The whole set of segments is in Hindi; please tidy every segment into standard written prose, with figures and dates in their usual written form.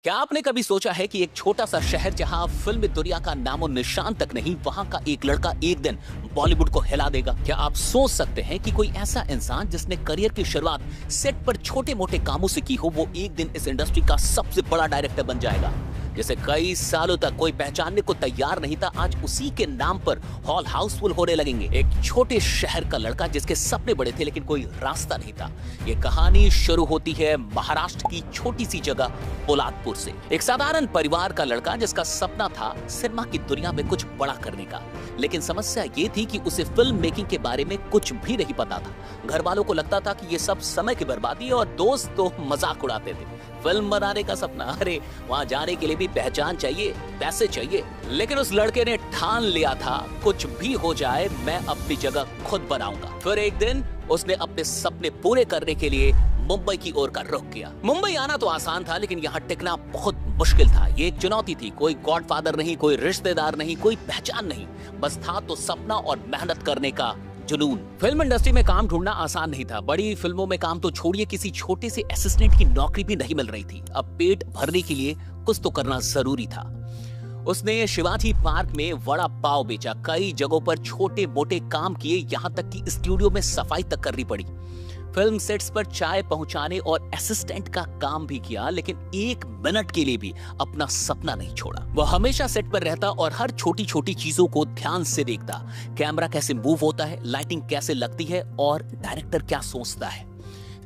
क्या आपने कभी सोचा है कि एक छोटा सा शहर जहां फिल्म दुनिया का नामो निशान तक नहीं, वहां का एक लड़का एक दिन बॉलीवुड को हिला देगा? क्या आप सोच सकते हैं कि कोई ऐसा इंसान जिसने करियर की शुरुआत सेट पर छोटे मोटे कामों से की हो, वो एक दिन इस इंडस्ट्री का सबसे बड़ा डायरेक्टर बन जाएगा? जैसे कई सालों तक कोई पहचानने को तैयार नहीं था, आज उसी के नाम पर हॉल हाउसफुल होने लगेंगे। एक छोटे शहर का लड़का जिसके सपने बड़े थे लेकिन कोई रास्ता नहीं था। ये कहानी शुरू होती है महाराष्ट्र की छोटी सी जगह पोलादपुर से। एक साधारण परिवार का लड़का जिसका सपना था सिनेमा की दुनिया में कुछ बड़ा करने का, लेकिन समस्या ये थी कि उसे फिल्म मेकिंग के बारे में कुछ भी नहीं पता था। घर वालों को लगता था कि ये सब समय की बर्बादी और दोस्त तो मजाक उड़ाते थे। फिल्म बनाने का सपना, अरे वहां जाने के लिए भी पहचान चाहिए, पैसे चाहिए। लेकिन उस लड़के ने ठान लिया था, कुछ भी हो जाए मैं अपनी जगह खुद बनाऊंगा। फिर एक दिन उसने अपने सपने पूरे करने के लिए मुंबई की ओर का रुख किया। मुंबई आना तो आसान था, लेकिन यहाँ टिकना बहुत मुश्किल था। ये एक चुनौती थी। कोई गॉडफादर नहीं, कोई रिश्तेदार नहीं, कोई पहचान नहीं, बस था तो सपना और मेहनत करने का जुनून। फिल्म इंडस्ट्री में काम ढूंढना आसान नहीं था। बड़ी फिल्मों में काम तो छोड़िए, किसी छोटे से असिस्टेंट की नौकरी भी नहीं मिल रही थी। अब पेट भरने के लिए कुछ तो करना जरूरी था। उसने शिवाजी पार्क में वड़ा पाव बेचा, कई जगहों पर छोटे मोटे काम किए, यहाँ तक कि स्टूडियो में सफाई तक करनी पड़ी। फिल्म सेट्स पर चाय पहुंचाने और असिस्टेंट का काम भी किया, लेकिन एक मिनट के लिए भी अपना सपना नहीं छोड़ा। वह हमेशा सेट पर रहता और हर छोटी छोटी चीजों को ध्यान से देखता। कैमरा कैसे मूव होता है, लाइटिंग कैसे लगती है और डायरेक्टर क्या सोचता है।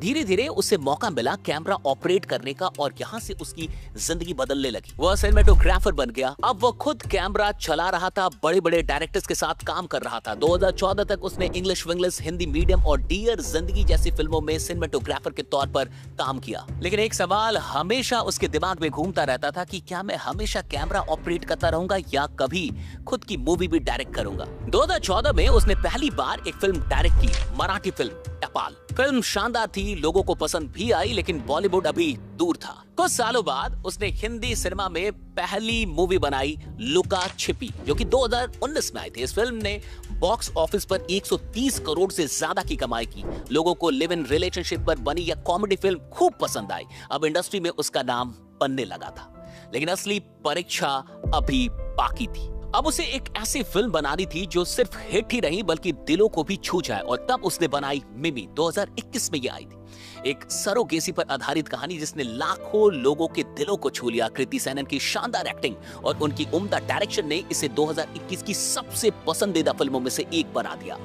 धीरे धीरे उसे मौका मिला कैमरा ऑपरेट करने का और यहाँ से उसकी जिंदगी बदलने लगी। वह सिनेमेटोग्राफर बन गया। अब वह खुद कैमरा चला रहा था, बड़े बड़े डायरेक्टर्स के साथ काम कर रहा था। 2014 तक उसने इंग्लिश विंग्लिश, हिंदी मीडियम और डियर जिंदगी जैसी फिल्मों में सिनेमेटोग्राफर के तौर पर काम किया। लेकिन एक सवाल हमेशा उसके दिमाग में घूमता रहता था कि क्या मैं हमेशा कैमरा ऑपरेट करता रहूंगा या कभी खुद की मूवी भी डायरेक्ट करूंगा। 2014 में उसने पहली बार एक फिल्म डायरेक्ट की, मराठी फिल्म टपाल। फिल्म शानदार थी, लोगों को पसंद भी आई, लेकिन बॉलीवुड अभी दूर था। कुछ सालों बाद उसने हिंदी सिनेमा में पहली मूवी बनाई, लुका छिपी, जो कि 2019 में आई थी। इस फिल्म ने बॉक्स ऑफिस पर 130 करोड़ से ज्यादा की कमाई की। लोगों को लिव इन रिलेशनशिप पर बनी यह कॉमेडी फिल्म खूब पसंद आई। अब इंडस्ट्री में उसका नाम बनने लगा था, लेकिन असली परीक्षा अभी बाकी थी। अब उसे एक ऐसी फिल्म बनानी थी जो सिर्फ हिट ही नहीं बल्कि दिलों को भी छू जाए, और तब उसने बनाई मिमी। 2021 में ये आई थी। एक सरोगेसी पर आधारित कहानी जिसने लाखों लोगों के दिलों को छू लिया। कृति सेनन की शानदार एक्टिंग और उनकी उम्दा डायरेक्शन ने इसे 2021 की सबसे पसंदीदा फिल्मों में से एक बना दिया।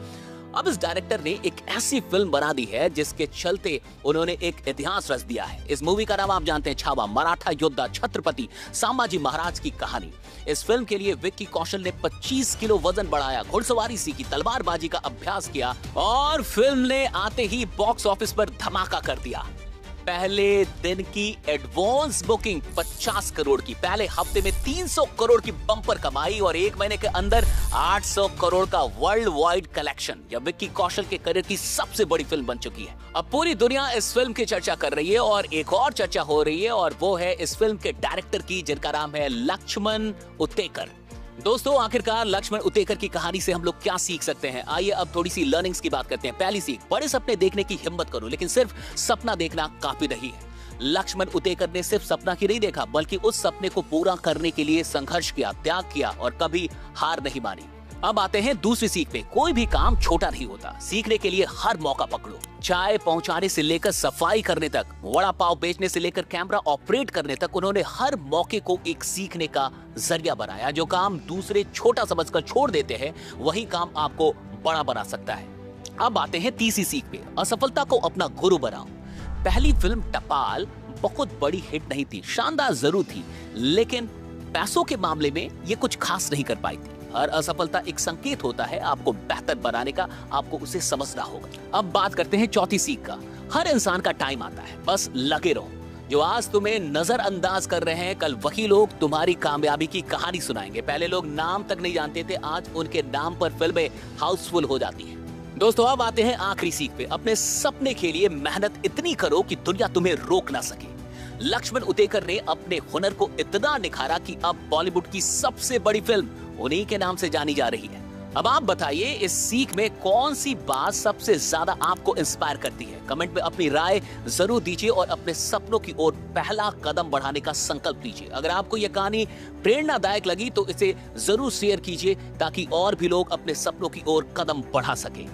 अब इस डायरेक्टर ने एक ऐसी फिल्म बना दी है जिसके चलते उन्होंने एक इतिहास रच दिया है। इस मूवी का नाम आप जानते हैं, छावा। मराठा योद्धा छत्रपति संभाजी महाराज की कहानी। इस फिल्म के लिए विक्की कौशल ने 25 किलो वजन बढ़ाया, घुड़सवारी सीखी, तलवारबाजी का अभ्यास किया और फिल्म ने आते ही बॉक्स ऑफिस पर धमाका कर दिया। पहले दिन की एडवांस बुकिंग 50 करोड़ की, पहले हफ्ते में 300 करोड़ की बम्पर कमाई और एक महीने के अंदर 800 करोड़ का वर्ल्ड वाइड कलेक्शन। यह विक्की कौशल के करियर की सबसे बड़ी फिल्म बन चुकी है। अब पूरी दुनिया इस फिल्म की चर्चा कर रही है और एक और चर्चा हो रही है, और वो है इस फिल्म के डायरेक्टर की, जिनका नाम है लक्ष्मण उतेकर। दोस्तों, आखिरकार लक्ष्मण उतेकर की कहानी से हम लोग क्या सीख सकते हैं? आइए अब थोड़ी सी लर्निंग्स की बात करते हैं। पहली सीख, बड़े सपने देखने की हिम्मत करो, लेकिन सिर्फ सपना देखना काफी नहीं है। लक्ष्मण उतेकर ने सिर्फ सपना ही नहीं देखा, बल्कि उस सपने को पूरा करने के लिए संघर्ष किया, त्याग किया और कभी हार नहीं मानी। अब आते हैं दूसरी सीख पे। कोई भी काम छोटा नहीं होता, सीखने के लिए हर मौका पकड़ो। चाय पहुंचाने से लेकर सफाई करने तक, वड़ा पाव बेचने से लेकर कैमरा ऑपरेट करने तक, उन्होंने हर मौके को एक सीखने का जरिया बनाया। जो काम दूसरे छोटा समझकर छोड़ देते हैं, वही काम आपको बड़ा बना सकता है। अब आते हैं तीसरी सीख पे। असफलता को अपना गुरु बनाओ। पहली फिल्म टपाल बहुत बड़ी हिट नहीं थी, शानदार जरूर थी, लेकिन पैसों के मामले में ये कुछ खास नहीं कर पाई थी। हर असफलता एक संकेत होता है आपको बेहतर बनाने का, आपको उसे समझना होगा। अब बात करते हैं चौथी सीख का। हर इंसान का टाइम आता है, बस लगे रहो। जो आज तुम्हें नजरअंदाज कर रहे हैं, कल वही लोग तुम्हारी कामयाबी की कहानी सुनाएंगे। पहले लोग नाम तक नहीं जानते थे, आज उनके नाम पर फिल्में हाउसफुल हो जाती हैं। दोस्तों, अब आते हैं आखिरी सीख पे। अपने सपने के लिए मेहनत इतनी करो कि दुनिया तुम्हें रोक ना सके। लक्ष्मण उतेकर ने अपने हुनर को इतना निखारा कि अब बॉलीवुड की सबसे बड़ी फिल्म उन्हीं के नाम से जानी जा रही है। अब आप बताइए इस सीख में कौन सी बात सबसे ज्यादा आपको इंस्पायर करती है। कमेंट में अपनी राय जरूर दीजिए और अपने सपनों की ओर पहला कदम बढ़ाने का संकल्प लीजिए। अगर आपको यह कहानी प्रेरणादायक लगी तो इसे जरूर शेयर कीजिए ताकि और भी लोग अपने सपनों की ओर कदम बढ़ा सकें।